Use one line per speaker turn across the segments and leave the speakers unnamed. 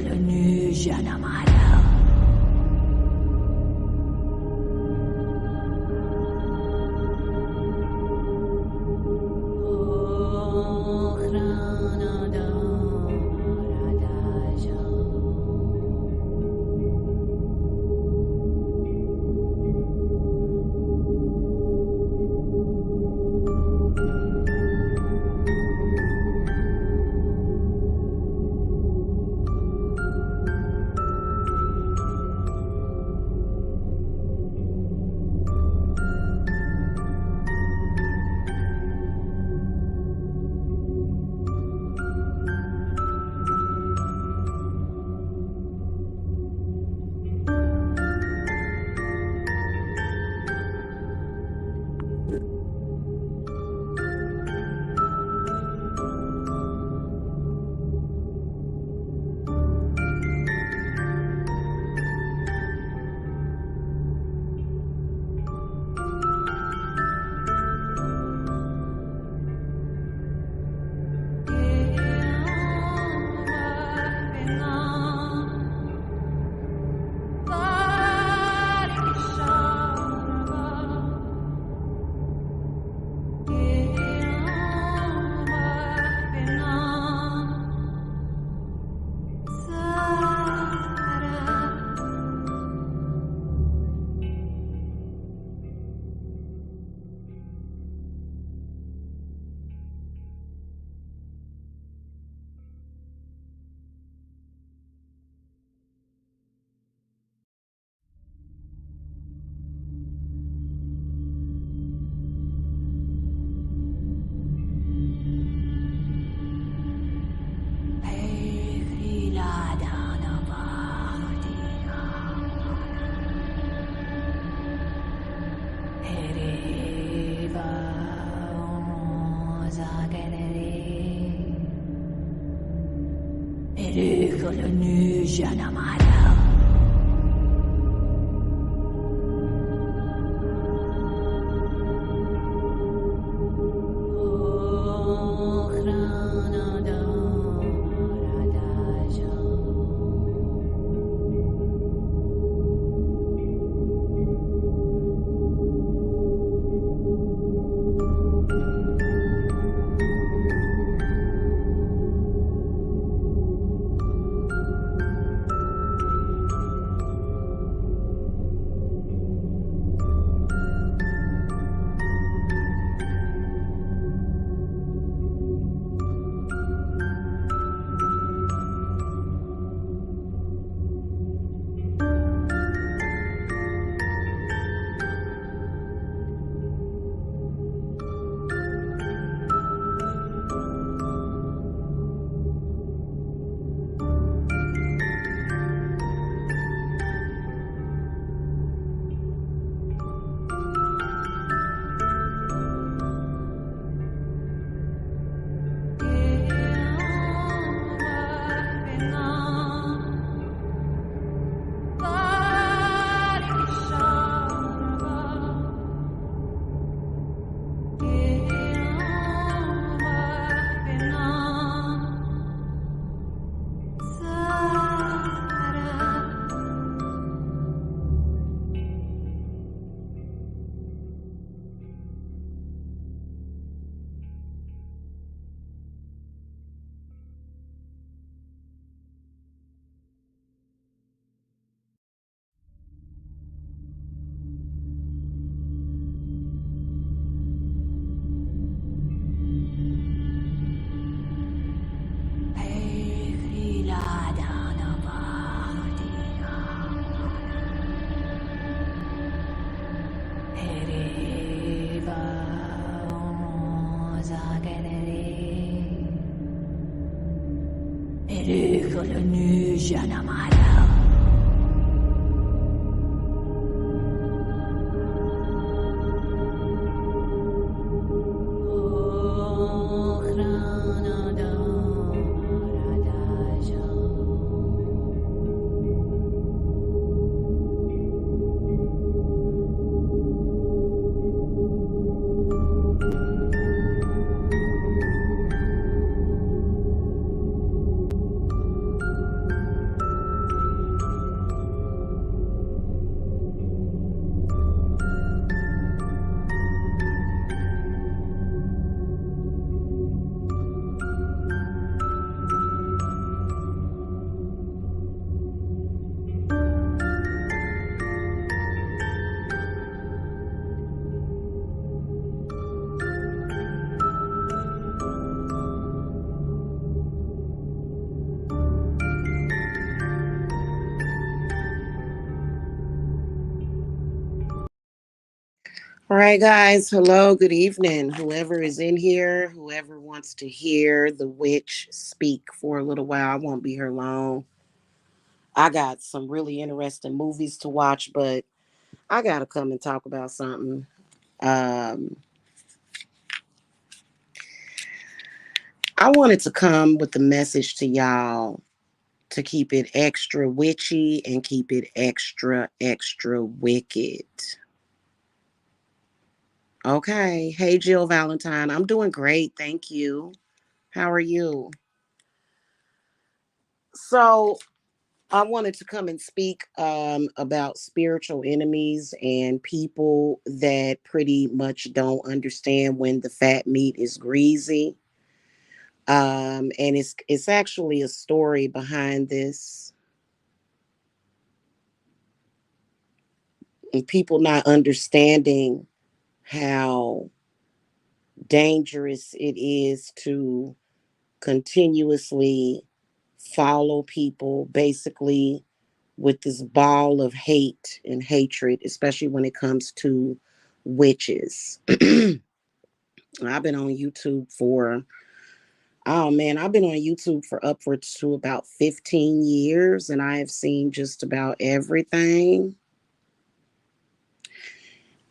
nu janamara. Nu janamara. Nu janamara.
All right, guys. Hello, good evening. Whoever is in here, whoever wants to hear the witch speak for a little while, I won't be here long. I got some really interesting movies to watch, but I got to come and talk about something. Um, I wanted to come with the message to y'all to keep it extra witchy and keep it extra, extra wicked. Okay. Hey, Jill Valentine. I'm doing great. Thank you. How are you? So, I wanted to come and speak about spiritual enemies and people that pretty much don't understand when the fat meat is greasy. And it's actually a story behind this, and people not understanding how dangerous it is to continuously follow people, basically with this ball of hate and hatred, especially when it comes to witches. I've been on YouTube for, oh man, I've been on YouTube for upwards to about 15 years, and I have seen just about everything.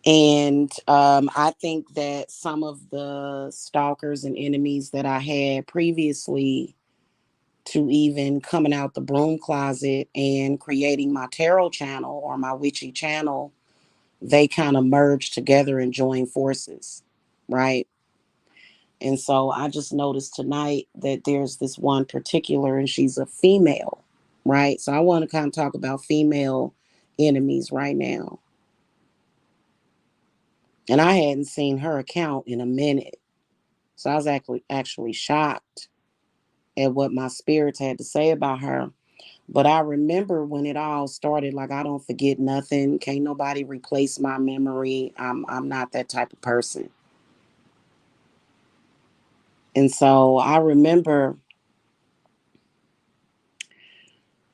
And I think that some of the stalkers and enemies that I had previously to even coming out the broom closet and creating my tarot channel or my witchy channel, they kind of merged together and joined forces, right? And so I just noticed tonight that there's this one particular, and she's a female, right? So I want to kind of talk about female enemies right now. And I hadn't seen her account in a minute. So I was actually shocked at what my spirits had to say about her. But I remember when it all started, like I don't forget nothing. Can't nobody replace my memory. I'm not that type of person. And so I remember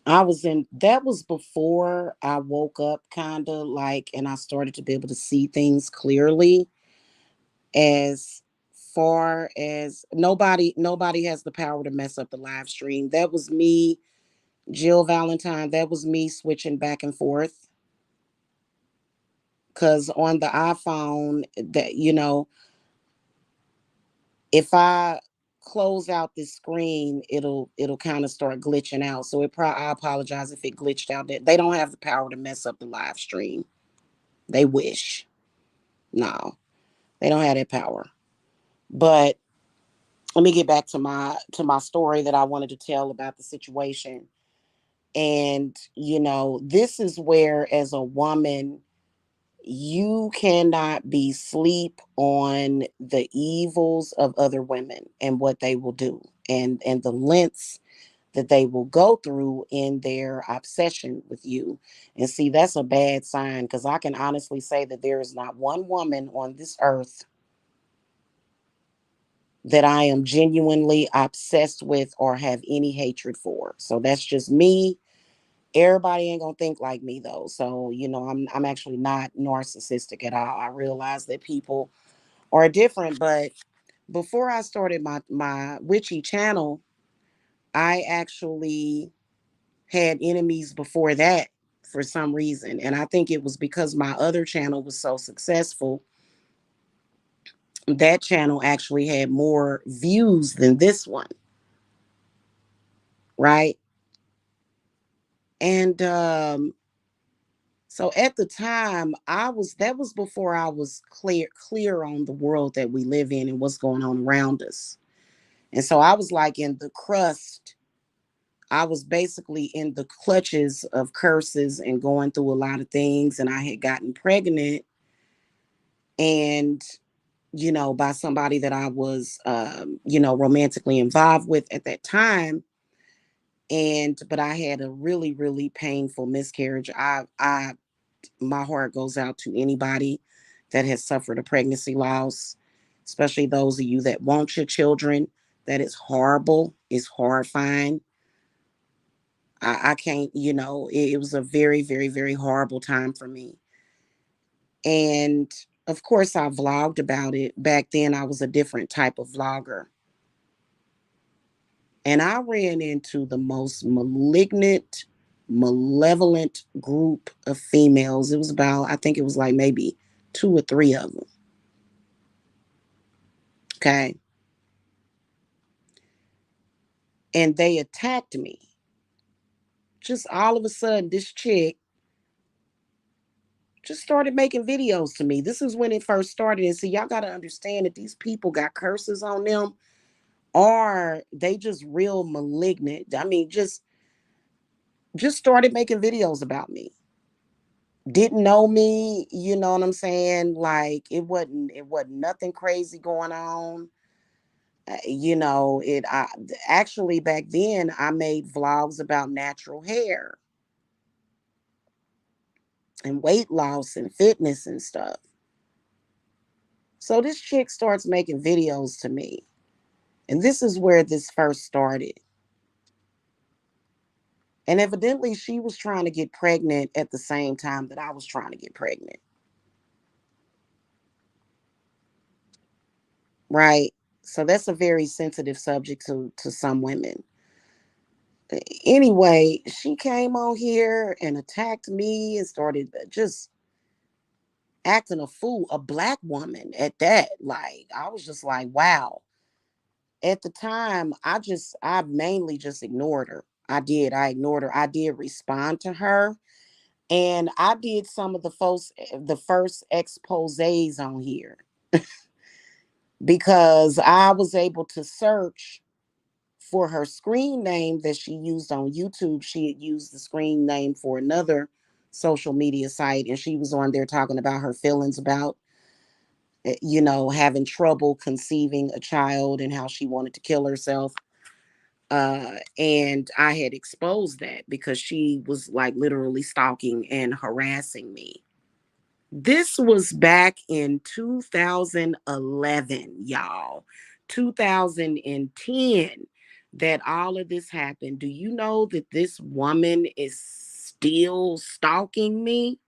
I was in, that was before I woke up, kind of like, and I started to be able to see things clearly. As far as nobody has the power to mess up the live stream. That was me, Jill Valentine. That was me switching back and forth. Because on the iPhone, that, if I close out this screen, it'll kind of start glitching out. So I apologize if it glitched out. That they don't have the power to mess up the live stream. They wish. No, they don't have that power. But let me get back to my story that I wanted to tell about the situation. And this is where, as a woman, you cannot be sleep on the evils of other women and what they will do, and the lengths that they will go through in their obsession with you. And see, that's a bad sign, because I can honestly say that there is not one woman on this earth that I am genuinely obsessed with or have any hatred for. So that's just me. Everybody ain't gonna think like me though. So, I'm actually not narcissistic at all. I realize that people are different, but before I started my witchy channel, I actually had enemies before that for some reason. And I think it was because my other channel was so successful. That channel actually had more views than this one, right? And so at the time, that was before I was clear on the world that we live in and what's going on around us. And so I was like in the crust. I was basically in the clutches of curses and going through a lot of things. And I had gotten pregnant, and by somebody that I was romantically involved with at that time. And but I had a really, really painful miscarriage. I My heart goes out to anybody that has suffered a pregnancy loss, especially those of you that want your children. That is horrible. It's horrifying. I can't, it was a very, very, very horrible time for me. And Of course, I vlogged about it. Back then, I was a different type of vlogger. And I ran into the most malignant, malevolent group of females. It was about, I think it was like maybe two or three of them. Okay. And they attacked me. Just all of a sudden, this chick just started making videos to me. This is when it first started. And so y'all got to understand that these people got curses on them, or they just real malignant. I mean, just started making videos about me. Didn't know me, you know what I'm saying? Like it wasn't nothing crazy going on. You know, it I actually back then I made vlogs about natural hair and weight loss and fitness and stuff. So this chick starts making videos to me. And this is where this first started. And evidently she was trying to get pregnant at the same time that I was trying to get pregnant. Right? So that's a very sensitive subject to some women. Anyway, she came on here and attacked me and started just acting a fool, a black woman at that. Like, I was just like, wow. At the time, I mainly just ignored her. I ignored her. I did respond to her. And I did some of the first exposés on here because I was able to search for her screen name that she used on YouTube. She had used the screen name for another social media site, and she was on there talking about her feelings about, you know, having trouble conceiving a child and how she wanted to kill herself. And I had exposed that because she was like literally stalking and harassing me. This was back in 2011, y'all. 2010 that all of this happened. Do you know that this woman is still stalking me?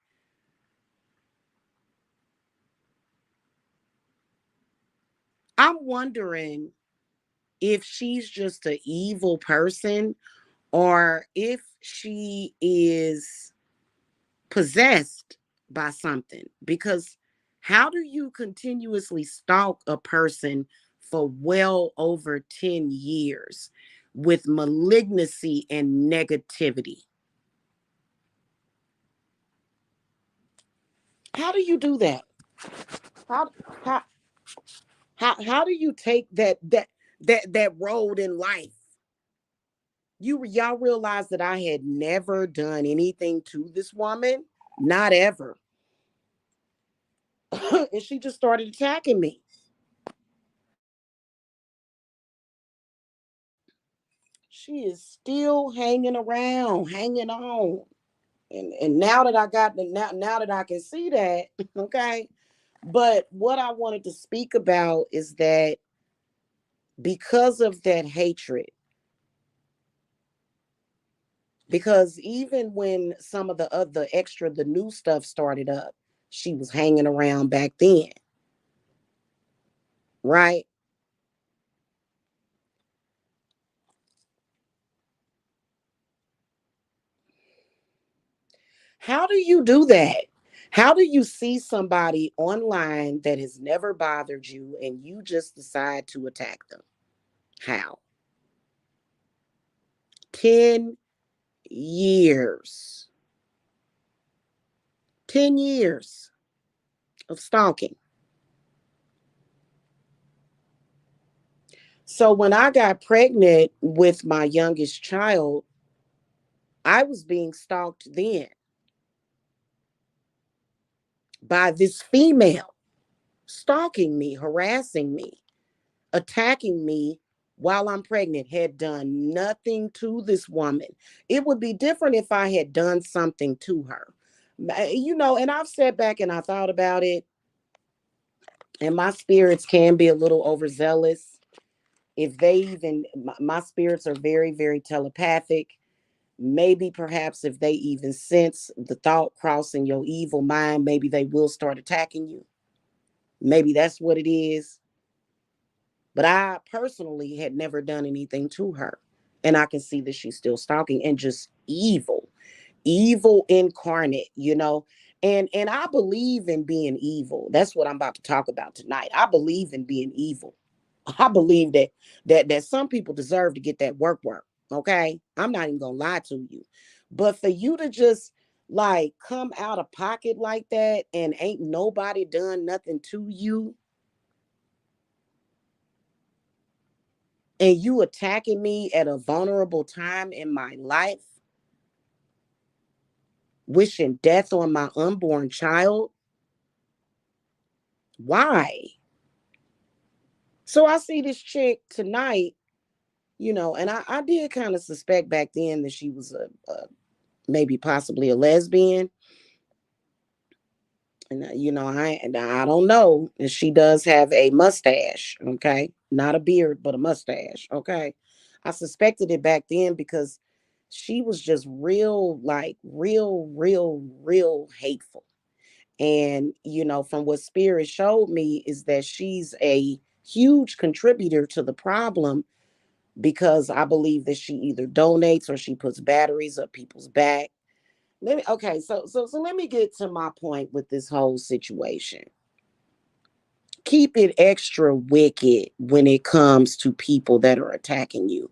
I'm wondering if she's just an evil person or if she is possessed by something, because how do you continuously stalk a person for well over 10 years with malignancy and negativity? How do you do that? How how how do you take that road in life? Y'all realize that I had never done anything to this woman, not ever. And she just started attacking me. She is still hanging around, hanging on. And now that I got the now that I can see that, okay. But what I wanted to speak about is that because of that hatred, because even when some of the other extra, the new stuff started up, she was hanging around back then, right? How do you do that? How do you see somebody online that has never bothered you and you just decide to attack them? How? 10 years. 10 years of stalking. So when I got pregnant with my youngest child, I was being stalked then by this female, stalking me, harassing me, attacking me while I'm pregnant. Had done nothing to this woman. It would be different if I had done something to her. You know, and I've sat back and I thought about it, and my spirits can be a little overzealous. If they even, my spirits are very, very telepathic. Maybe perhaps if they even sense the thought crossing your evil mind, maybe they will start attacking you. Maybe that's what it is. But I personally had never done anything to her. And I can see that she's still stalking and just evil, evil incarnate, you know. And I believe in being evil. That's what I'm about to talk about tonight. I believe in being evil. I believe that some people deserve to get that work. Okay. I'm not even gonna lie to you. But for you to just like come out of pocket like that and ain't nobody done nothing to you, and you attacking me at a vulnerable time in my life, wishing death on my unborn child. Why? So I see this chick tonight, you know, and I did kind of suspect back then that she was a maybe possibly a lesbian. And you know, I don't know. And she does have a mustache, okay? Not a beard, but a mustache, okay? I suspected it back then because she was just real, like real hateful. And you know, from what spirit showed me is that she's a huge contributor to the problem, because I believe that she either donates or she puts batteries up people's back. Let me okay, so let me get to my point with this whole situation. Keep it extra wicked when it comes to people that are attacking you.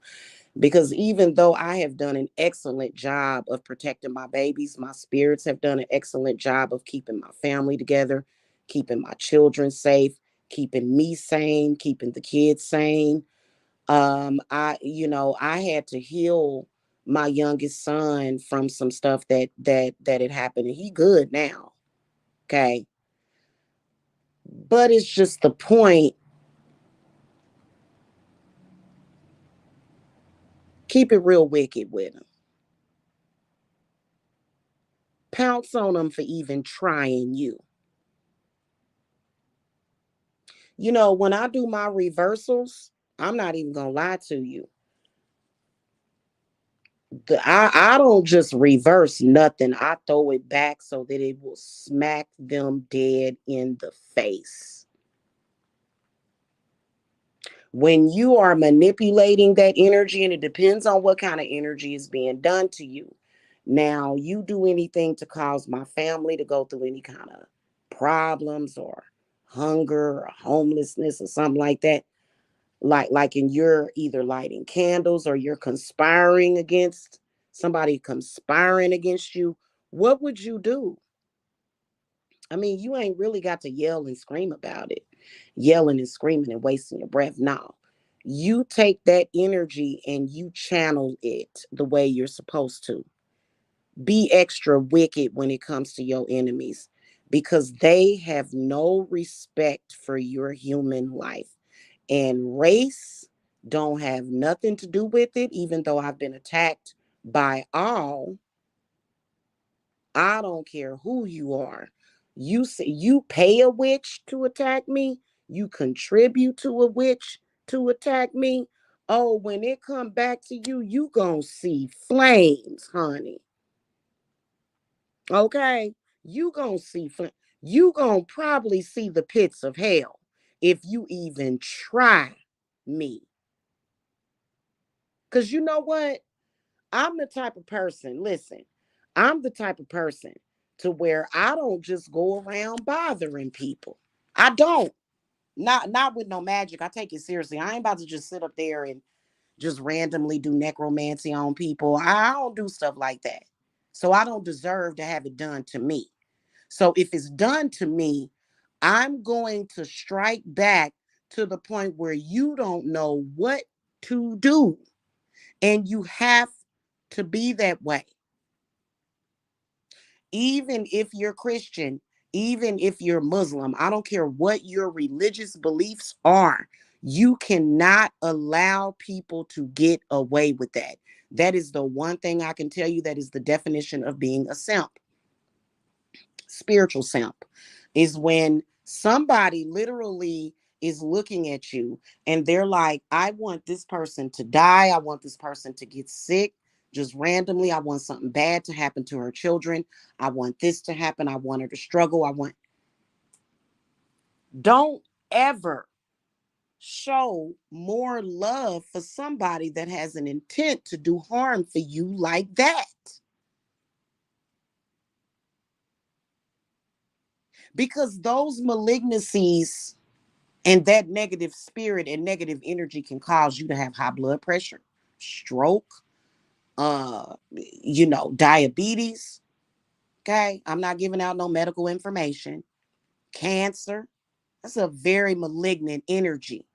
Because even though I have done an excellent job of protecting my babies, my spirits have done an excellent job of keeping my family together, keeping my children safe, keeping me sane, keeping the kids sane. I, you know, I had to heal my youngest son from some stuff that had happened, and he good now. Okay. But it's just the point. Keep it real wicked with them. Pounce on them for even trying you. You know, when I do my reversals, I'm not even gonna lie to you. I don't just reverse nothing. I throw it back so that it will smack them dead in the face. When you are manipulating that energy, and it depends on what kind of energy is being done to you. Now, you do anything to cause my family to go through any kind of problems or hunger or homelessness or something like that, like and you're either lighting candles or you're conspiring against somebody, conspiring against you, what would you do? I mean, you ain't really got to yell and scream about it, yelling and screaming and wasting your breath. No, you take that energy and you channel it the way you're supposed to. Be extra wicked when it comes to your enemies, because they have no respect for your human life. And race don't have nothing to do with it. Even though I've been attacked by all, I don't care who you are. You say you pay a witch to attack me, you contribute to a witch to attack me. Oh, when it come back to you, you gonna see flames, honey. Okay? You gonna see you gonna probably see the pits of hell if you even try me. Cause you know what? I'm the type of person, listen, I'm the type of person to where I don't just go around bothering people. I don't. Not with no magic. I take it seriously. I ain't about to just sit up there and just randomly do necromancy on people. I don't do stuff like that. So I don't deserve to have it done to me. So if it's done to me, I'm going to strike back to the point where you don't know what to do. And you have to be that way. Even if you're Christian, even if you're Muslim, I don't care what your religious beliefs are, you cannot allow people to get away with that. That is the one thing I can tell you, that is the definition of being a simp. Spiritual simp is when somebody literally is looking at you and they're like, I want this person to die. I want this person to get sick just randomly. I want something bad to happen to her children. I want this to happen. I want her to struggle. I want. Don't ever show more love for somebody that has an intent to do harm for you like that. Because those malignancies and that negative spirit and negative energy can cause you to have high blood pressure, stroke, diabetes. Okay. I'm not giving out no medical information. Cancer. That's a very malignant energy.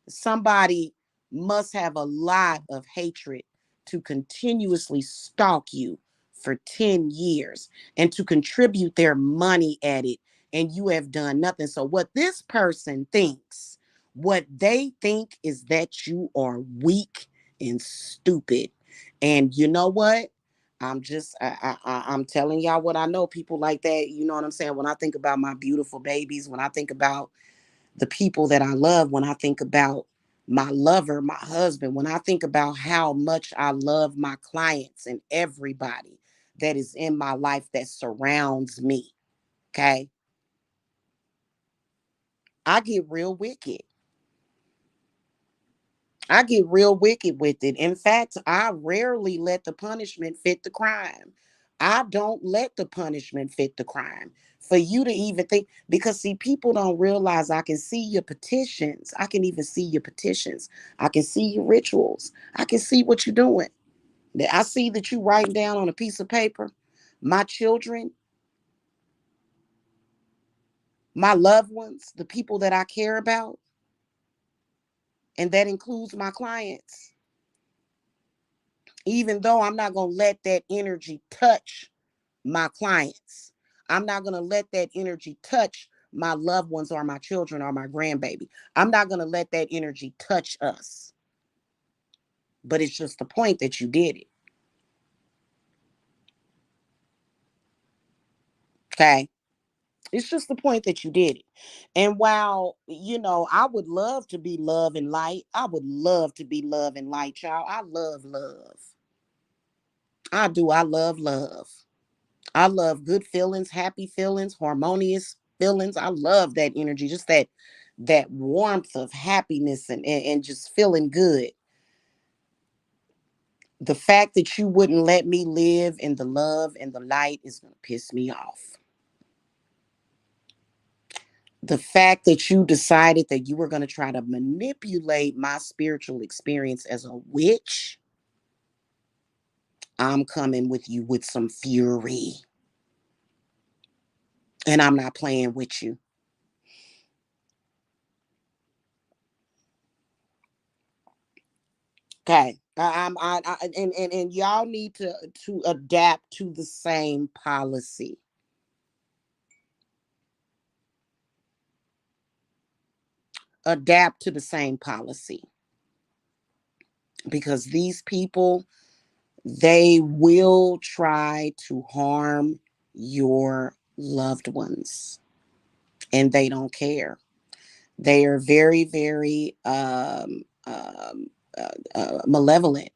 Somebody must have a lot of hatred to continuously stalk you for 10 years and to contribute their money at it, and you have done nothing. So, what this person thinks, what they think is that you are weak and stupid. And you know what? I'm telling y'all what I know. People like that, you know what I'm saying? When I think about my beautiful babies, when I think about the people that I love, when I think about my lover, my husband, when I think about how much I love my clients and everybody that is in my life that surrounds me, okay? I get real wicked. I get real wicked with it. In fact, I rarely let the punishment fit the crime. I don't let the punishment fit the crime. For you to even think, because see, people don't realize I can see your petitions. I can even see your petitions. I can see your rituals. I can see what you're doing. I see that you writing down on a piece of paper, my children, my loved ones, the people that I care about, and that includes my clients. Even though I'm not going to let that energy touch my clients, I'm not going to let that energy touch my loved ones or my children or my grandbaby. I'm not going to let that energy touch us. But it's just the point that you did it. Okay. It's just the point that you did it. And while, I would love to be love and light, I would love to be love and light, y'all. I love love. I do. I love love. I love good feelings, happy feelings, harmonious feelings. I love that energy, just that warmth of happiness and just feeling good. The fact that you wouldn't let me live in the love and the light is going to piss me off. The fact that you decided that you were going to try to manipulate my spiritual experience as a witch, I'm coming with you with some fury. And I'm not playing with you. Okay. And y'all need to adapt to the same policy. Adapt to the same policy, because these people, they will try to harm your loved ones, and they don't care. They are very, very malevolent.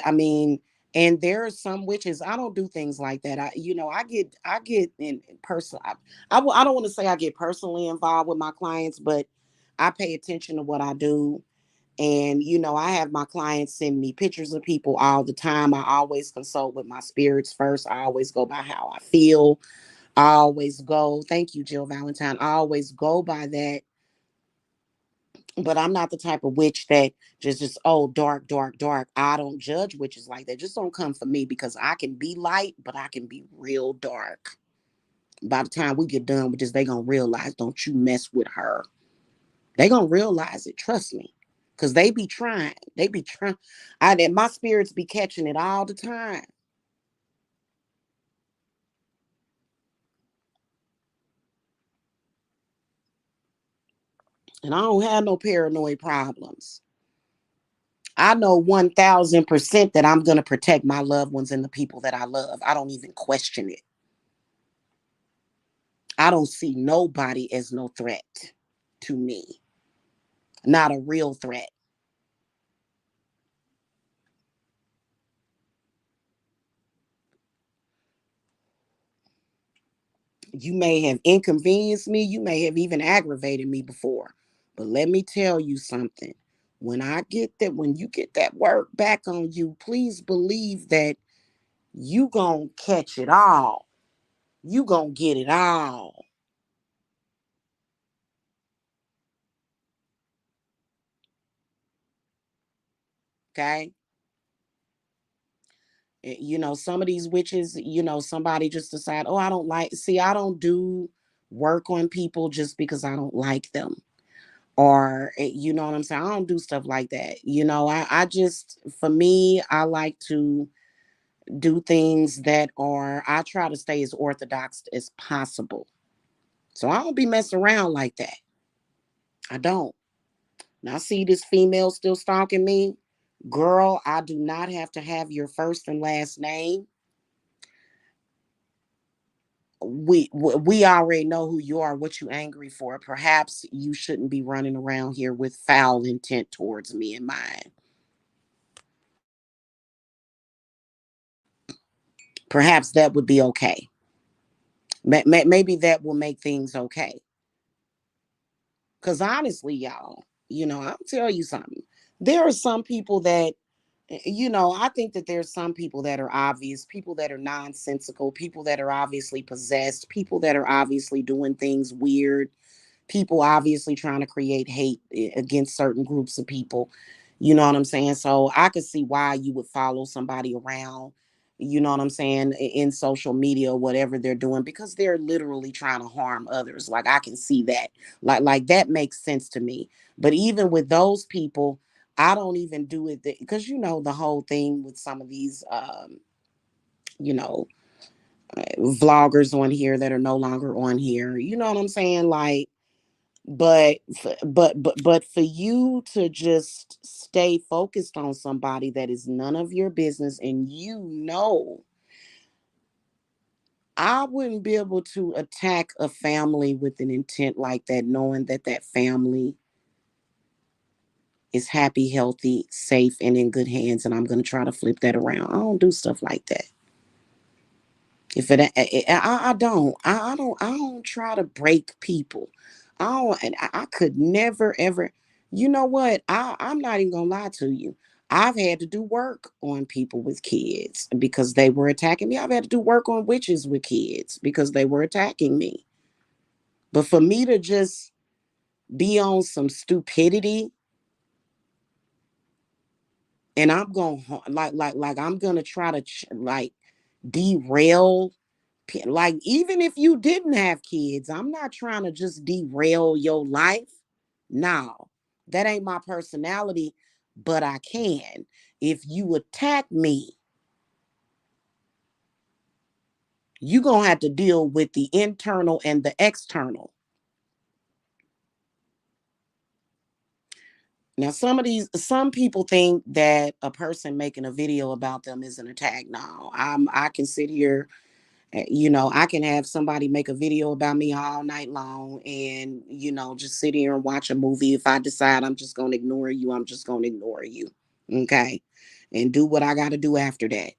I mean, and there are some witches. I don't do things like that. I get in person. I don't want to say I get personally involved with my clients, but I pay attention to what I do. And I have my clients send me pictures of people all the time. I always consult with my spirits first. I always go by how I feel. I always go, thank you, Jill Valentine. I always go by that. But I'm not the type of witch that just oh, dark, dark, dark. I don't judge witches like that. Just don't come for me, because I can be light, but I can be real dark. By the time we get done with this, they gonna realize, don't you mess with her. They gonna realize it, trust me. Cause they be trying. They be trying. My spirits be catching it all the time. And I don't have no paranoid problems. I know 1000% that I'm going to protect my loved ones and the people that I love. I don't even question it. I don't see nobody as no threat to me, not a real threat. You may have inconvenienced me. You may have even aggravated me before. But let me tell you something. When you get that work back on you, please believe that you gonna catch it all. You gonna get it all. Okay. Some of these witches, somebody just decide, oh, I don't like, see, I don't do work on people just because I don't like them. Or, you know what I'm saying? I don't do stuff like that. I just, for me, I like to do things I try to stay as orthodox as possible. So I don't be messing around like that. I don't. Now, see this female still stalking me. Girl, I do not have to have your first and last name. We already know who you are, what you angry for. Perhaps you shouldn't be running around here with foul intent towards me and mine. Perhaps that would be okay. Maybe that will make things okay. Because honestly, y'all, I'll tell you something. There are some people that, I think that there's some people that are obvious, people that are nonsensical, people that are obviously possessed, people that are obviously doing things weird, people obviously trying to create hate against certain groups of people. You know what I'm saying? So I could see why you would follow somebody around, you know what I'm saying, in social media or whatever they're doing, because they're literally trying to harm others. Like I can see that. Like that makes sense to me. But even with those people, I don't even do it because the whole thing with some of these you know vloggers on here that are no longer on here. You know what I'm saying? Like, but for you to just stay focused on somebody that is none of your business, and I wouldn't be able to attack a family with an intent like that, knowing that that family is happy, healthy, safe, and in good hands, and I'm going to try to flip that around. I don't do stuff like that. If it, I don't, I don't try to break people. I don't, and I could never ever. You know what? I'm not even gonna lie to you. I've had to do work on people with kids because they were attacking me. I've had to do work on witches with kids because they were attacking me. But for me to just be on some stupidity, and I'm going like I'm gonna try to like derail, like even if you didn't have kids, I'm not trying to just derail your life. No, that ain't my personality. But I can. If you attack me, you gonna have to deal with the internal and the external. Now some people think that a person making a video about them is an attack. No, I can sit here, I can have somebody make a video about me all night long and, just sit here and watch a movie. If I decide I'm just going to ignore you, I'm just going to ignore you. Okay. And do what I got to do after that.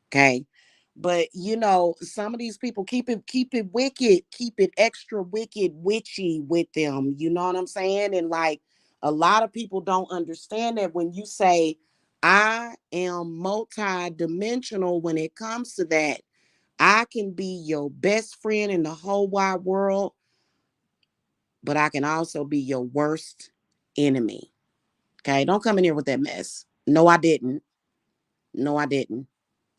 Okay. But some of these people keep it wicked, keep it extra wicked, witchy with them. You know what I'm saying? And like a lot of people don't understand that when you say, I am multi-dimensional when it comes to that. I can be your best friend in the whole wide world, but I can also be your worst enemy. Okay. Don't come in here with that mess. No, I didn't. No, I didn't.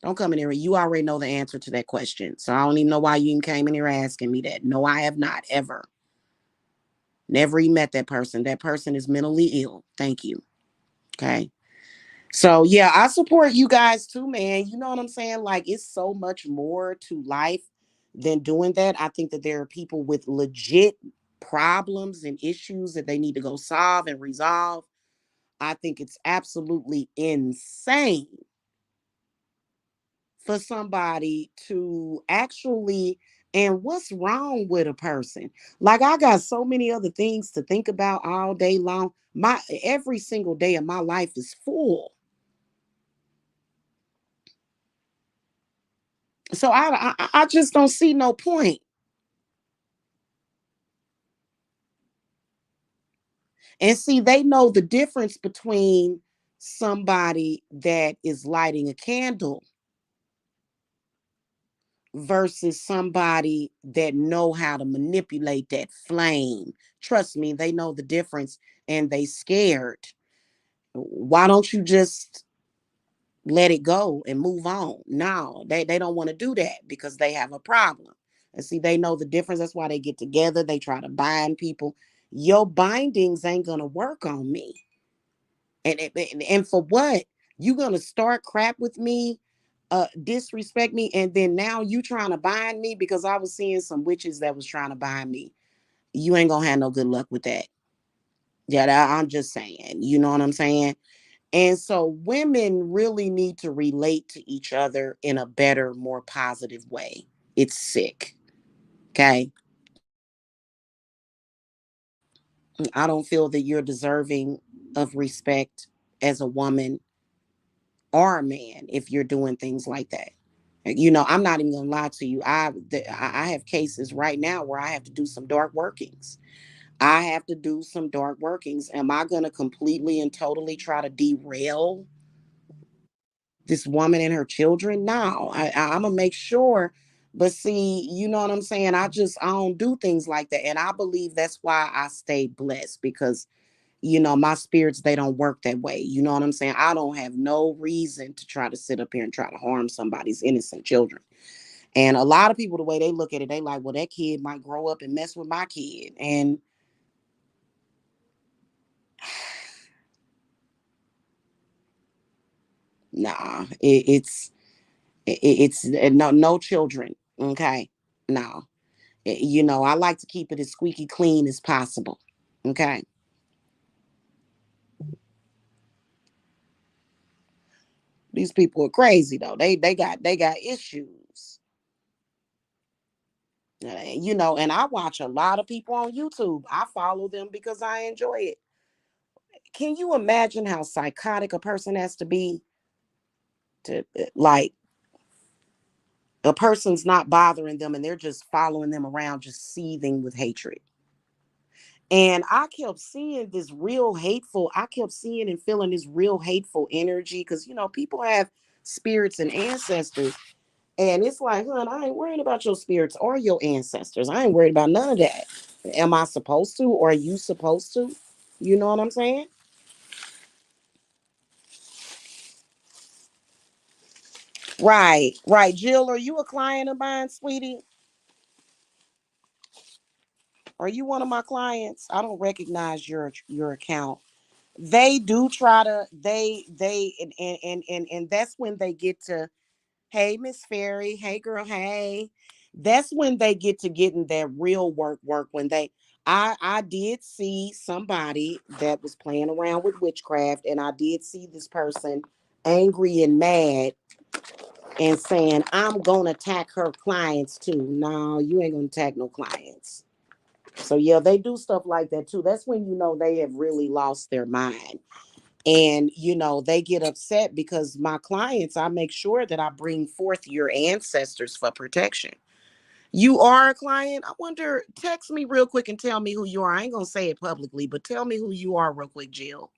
Don't come in here. You already know the answer to that question. So I don't even know why you even came in here asking me that. No, I have not ever. Never even met that person. That person is mentally ill. Thank you. Okay. So yeah, I support you guys too, man. You know what I'm saying? Like it's so much more to life than doing that. I think that there are people with legit problems and issues that they need to go solve and resolve. I think it's absolutely insane for somebody to actually, and what's wrong with a person? Like I got so many other things to think about all day long. My every single day of my life is full. So I just don't see no point. And see, they know the difference between somebody that is lighting a candle versus somebody that know how to manipulate that flame. Trust me, they know the difference and they scared. Why don't you just let it go and move on? No, they don't want to do that because they have a problem. And see, they know the difference. That's why they get together. They try to bind people. Your bindings ain't gonna work on me. And for what? You gonna start crap with me, disrespect me, and then now you trying to bind me because I was seeing some witches that was trying to bind me. You ain't gonna have no good luck with that. Yeah, I'm just saying. You know what I'm saying? And so women really need to relate to each other in a better, more positive way. It's sick. Okay. I don't feel that you're deserving of respect as a woman or a man if you're doing things like that. You know, I'm not even gonna lie to you. I have cases right now where I have to do some dark workings. I have to do some dark workings. Am I gonna completely and totally try to derail this woman and her children? No, I'm gonna make sure. But see, you know what I'm saying? I don't do things like that, and I believe that's why I stay blessed because my spirits, they don't work that way. You know what I'm saying? I don't have no reason to try to sit up here and try to harm somebody's innocent children. And a lot of people, the way they look at it, they like, well, that kid might grow up and mess with my kid. And nah, it's no children. Okay, no. I like to keep it as squeaky clean as possible. Okay. These people are crazy though. They got issues. And I watch a lot of people on YouTube. I follow them because I enjoy it. Can you imagine how psychotic a person has to be to like a person's not bothering them and they're just following them around, just seething with hatred? And I kept seeing this real hateful, I kept seeing and feeling this real hateful energy because, people have spirits and ancestors. And it's like, hun, I ain't worried about your spirits or your ancestors. I ain't worried about none of that. Am I supposed to or are you supposed to? You know what I'm saying? Right, right. Jill, are you a client of mine, sweetie? Are you one of my clients? I don't recognize your account. They do try to they and that's when they get to, hey Miss Fairy, hey girl, hey. That's when they get to getting that real work when they I did see somebody that was playing around with witchcraft, and I did see this person angry and mad and saying, I'm gonna attack her clients too. No, you ain't gonna attack no clients. So yeah, they do stuff like that too. That's when they have really lost their mind. And they get upset because my clients, I make sure that I bring forth your ancestors for protection. You are a client? I wonder, text me real quick and tell me who you are. I ain't gonna say it publicly, but tell me who you are real quick, Jill.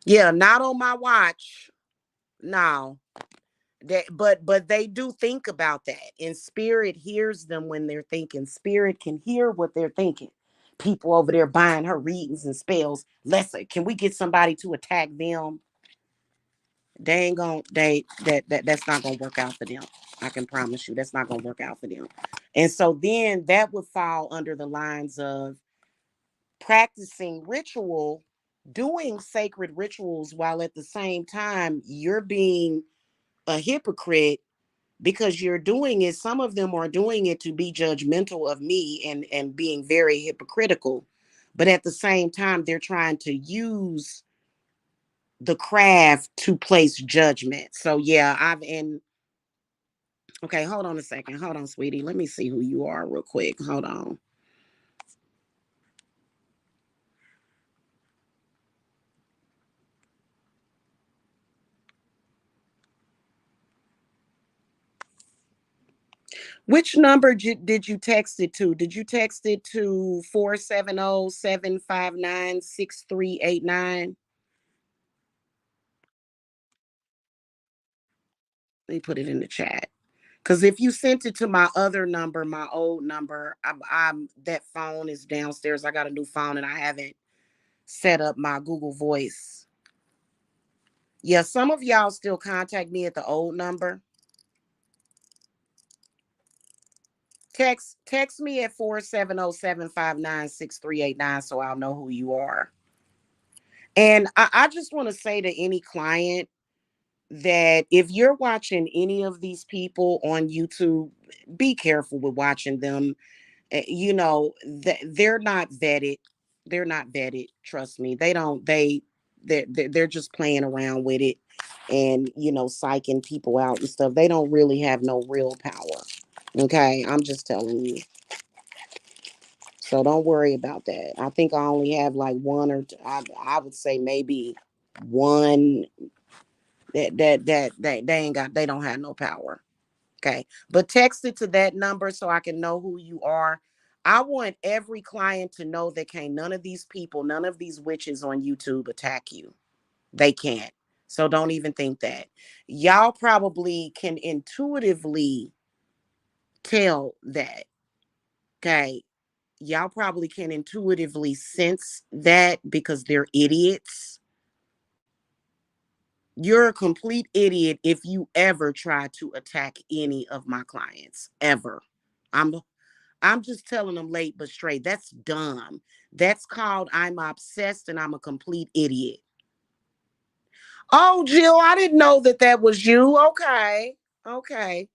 Yeah, not on my watch. No. But they do think about that, and spirit hears them when they're thinking. Spirit can hear what they're thinking. People over there buying her readings and spells. Lesser, can we get somebody to attack them? They ain't gonna that's not gonna work out for them. I can promise you that's not gonna work out for them. And so then that would fall under the lines of practicing ritual, doing sacred rituals while at the same time you're being a hypocrite because you're doing it. Some of them are doing it to be judgmental of me and being very hypocritical, but at the same time they're trying to use the craft to place judgment. So yeah, I've in okay, hold on a second. Hold on, sweetie. Let me see who you are real quick. Hold on. Which number did you text it to? Did you text it to 470-759-6389? Let me put it in the chat. Because if you sent it to my other number, my old number, I'm that phone is downstairs. I got a new phone and I haven't set up my Google Voice. Yeah, some of y'all still contact me at the old number. Text me at 470-759-6389 so I'll know who you are. And I just want to say to any client that if you're watching any of these people on YouTube, be careful with watching them. You know, they're not vetted. They're not vetted. Trust me. They don't, they're just playing around with it and, you know, psyching people out and stuff. They don't really have no real power. Okay. I'm just telling you. So don't worry about that. I think I only have like one or two, I would say maybe one that they ain't got, they don't have no power. Okay. But text it to that number so I can know who you are. I want every client to know that can't none of these people, none of these witches on YouTube attack you. They can't. So don't even think that. Y'all probably can intuitively tell that. Okay. Y'all probably can intuitively sense that because they're idiots. You're a complete idiot if you ever try to attack any of my clients ever. I'm I'm just telling them late but straight. That's dumb. That's called I'm obsessed and I'm a complete idiot. Oh, Jill, I didn't know that that was you. Okay. Okay.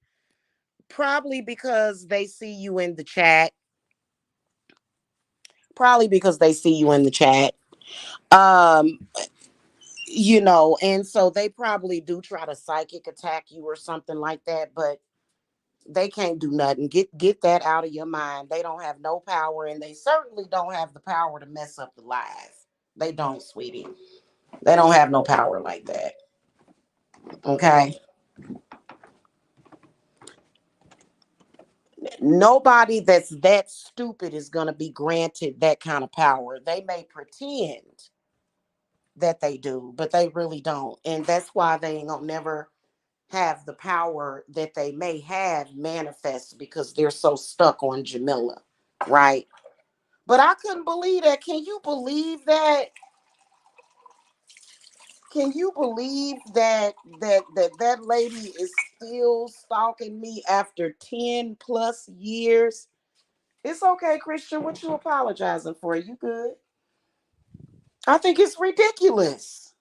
Probably because they see you in the chat. Probably because they see you in the chat. Um, you know, and so they probably do try to psychic attack you or something like that, but they can't do nothing. Get that out of your mind. They don't have no power and they certainly don't have the power to mess up the live. They don't, sweetie. They don't have no power like that. Okay. Nobody that's that stupid is going to be granted that kind of power. They may pretend that they do, but they really don't. And that's why they ain't going to never have the power that they may have manifest because they're so stuck on Jamila. Right. But I couldn't believe that. Can you believe that? Can you believe that lady is still stalking me after 10 plus years? It's okay, Christian. What you apologizing for? You good? I think it's ridiculous.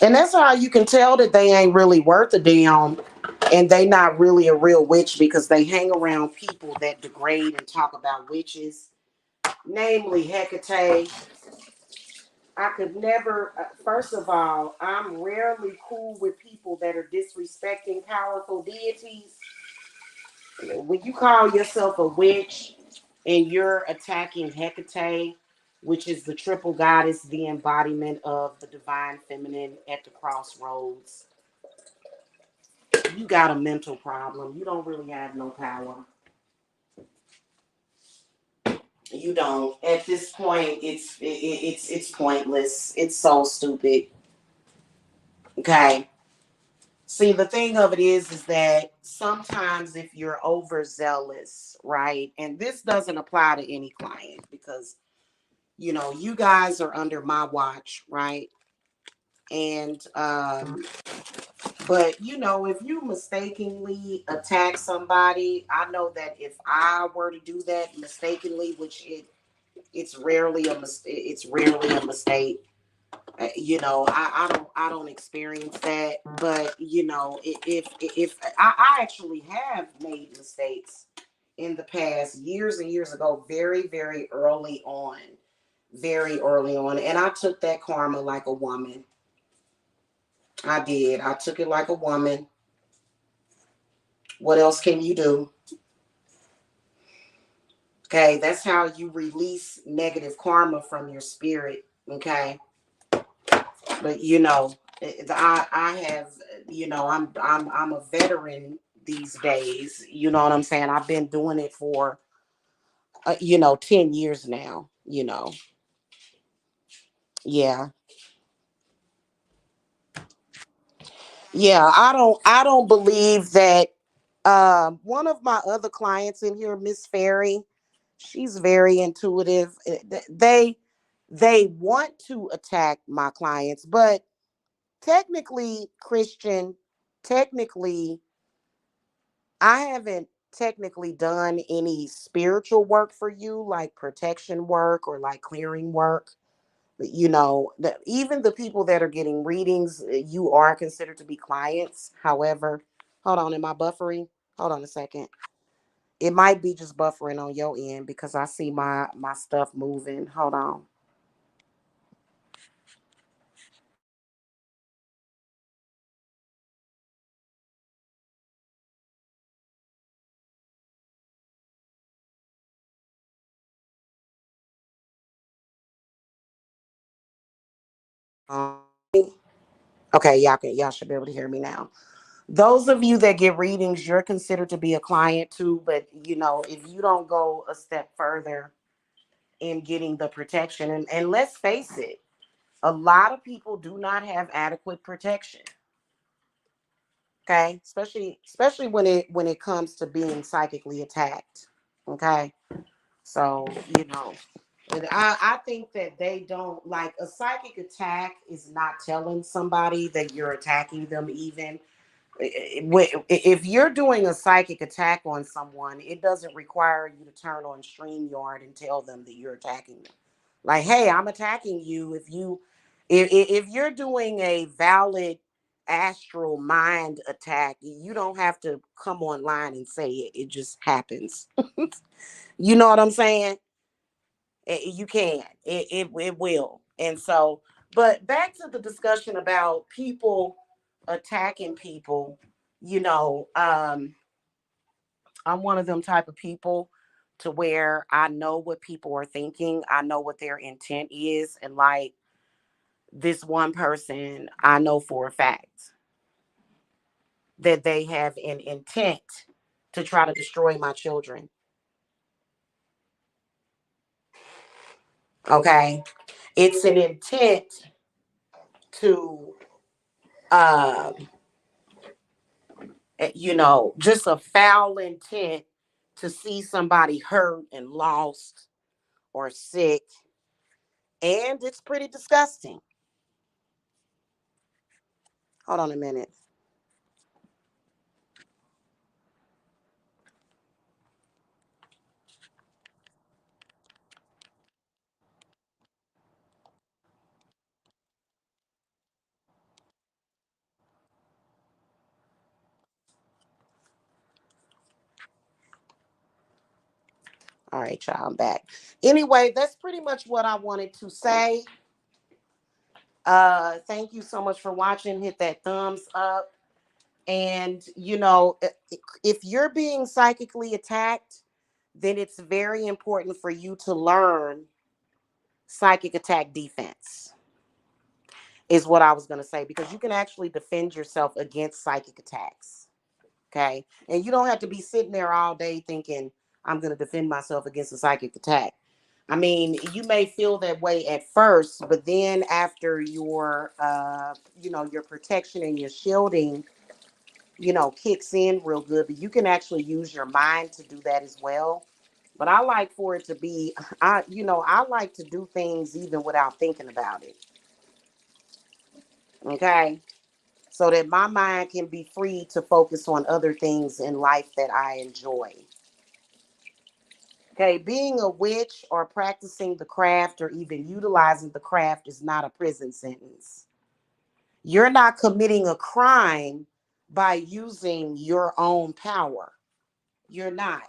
And that's how you can tell that they ain't really worth a damn and they not really a real witch because they hang around people that degrade and talk about witches, namely Hecate. I could never, first of all, I'm rarely cool with people that are disrespecting powerful deities. When you call yourself a witch and you're attacking Hecate, which is the triple goddess, the embodiment of the divine feminine at the crossroads, you got a mental problem. You don't really have no power. You don't. At this point, it's pointless. It's so stupid. Okay. See, the thing of it is that sometimes if you're overzealous, right, and this doesn't apply to any client because, you know, you guys are under my watch, right? And, but, you know, if you mistakenly attack somebody, I know that if I were to do that mistakenly, which it's rarely a mistake. You know, I don't experience that, but you know, if I actually have made mistakes in the past years and years ago, very early on, and I took that karma like a woman. I did. I took it like a woman. What else can you do? Okay, that's how you release negative karma from your spirit. Okay. But I have, I'm a veteran these days. You know what I'm saying? I've been doing it for 10 years now. Yeah. Yeah, I don't believe that one of my other clients in here, Miss Ferry, she's very intuitive. They want to attack my clients, but technically, Christian, technically, I haven't technically done any spiritual work for you, like protection work or like clearing work. Even the people that are getting readings, you are considered to be clients. However, hold on, am I buffering? Hold on a second. It might be just buffering on your end because I see my stuff moving. Hold on. Um, okay, y'all should be able to hear me now. Those of you that get readings, you're considered to be a client too. But if you don't go a step further in getting the protection, and let's face it, a lot of people do not have adequate protection. Okay, especially when it comes to being psychically attacked. Okay, so and I think that they don't like a psychic attack is not telling somebody that you're attacking them. Even if you're doing a psychic attack on someone, it doesn't require you to turn on StreamYard and tell them that you're attacking them. Like, hey, I'm attacking you. If you're doing a valid astral mind attack, you don't have to come online and say it. It just happens. You know what I'm saying? You can. It will. And so, but back to the discussion about people attacking people. You know, I'm one of them type of people to where I know what people are thinking. I know what their intent is, and like this one person, I know for a fact that they have an intent to try to destroy my children. Okay, it's an intent to uh just a foul intent to see somebody hurt and lost or sick. And it's pretty disgusting. Hold on a minute. All right, y'all, I'm back. Anyway, that's pretty much what I wanted to say. Thank you so much for watching. Hit that thumbs up. And if you're being psychically attacked, then it's very important for you to learn psychic attack defense, is what I was going to say, because you can actually defend yourself against psychic attacks. Okay. And you don't have to be sitting there all day thinking, I'm going to defend myself against a psychic attack. I mean, you may feel that way at first, but then after your protection and your shielding, kicks in real good, but you can actually use your mind to do that as well. But I like for it to be, I like to do things even without thinking about it. Okay. So that my mind can be free to focus on other things in life that I enjoy. Okay. Being a witch or practicing the craft or even utilizing the craft is not a prison sentence. You're not committing a crime by using your own power. You're not.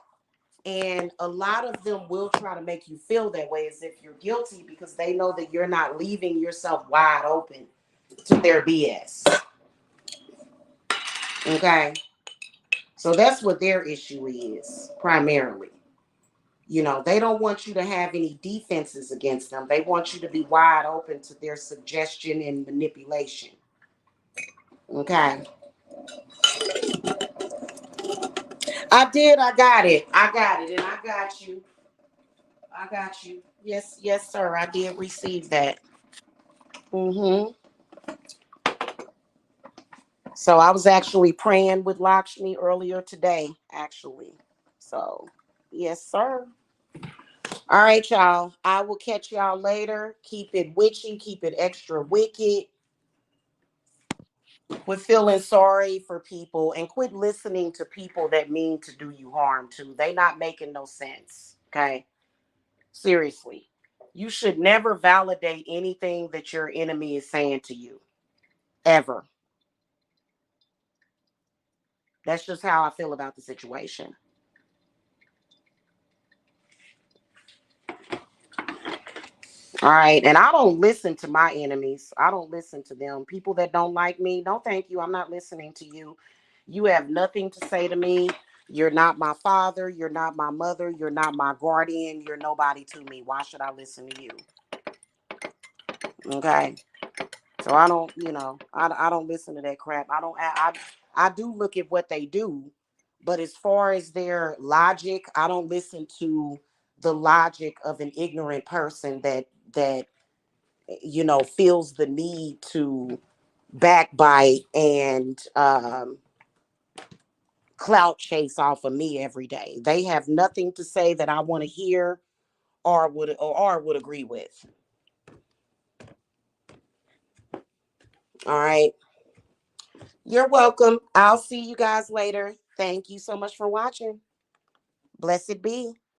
And a lot of them will try to make you feel that way as if you're guilty because they know that you're not leaving yourself wide open to their BS. Okay. So that's what their issue is primarily. You know, they don't want you to have any defenses against them. They want you to be wide open to their suggestion and manipulation. Okay. I did. I got it. I got it. And I got you. I got you. Yes, yes, sir. I did receive that. Mm-hmm. So I was actually praying with Lakshmi earlier today, actually. So, yes, sir. All right, y'all. I will catch y'all later. Keep it witchy, keep it extra wicked. Quit feeling sorry for people and quit listening to people that mean to do you harm too. They not making no sense. Okay. Seriously. You should never validate anything that your enemy is saying to you. Ever. That's just how I feel about the situation. All right. And I don't listen to my enemies. I don't listen to them. People that don't like me, no, thank you. I'm not listening to you. You have nothing to say to me. You're not my father. You're not my mother. You're not my guardian. You're nobody to me. Why should I listen to you? Okay. So I don't, I don't listen to that crap. I do look at what they do, but as far as their logic, I don't listen to the logic of an ignorant person that feels the need to backbite and clout chase off of me every day. They have nothing to say that I want to hear or would agree with. All right. You're welcome. I'll see you guys later. Thank you so much for watching. Blessed be.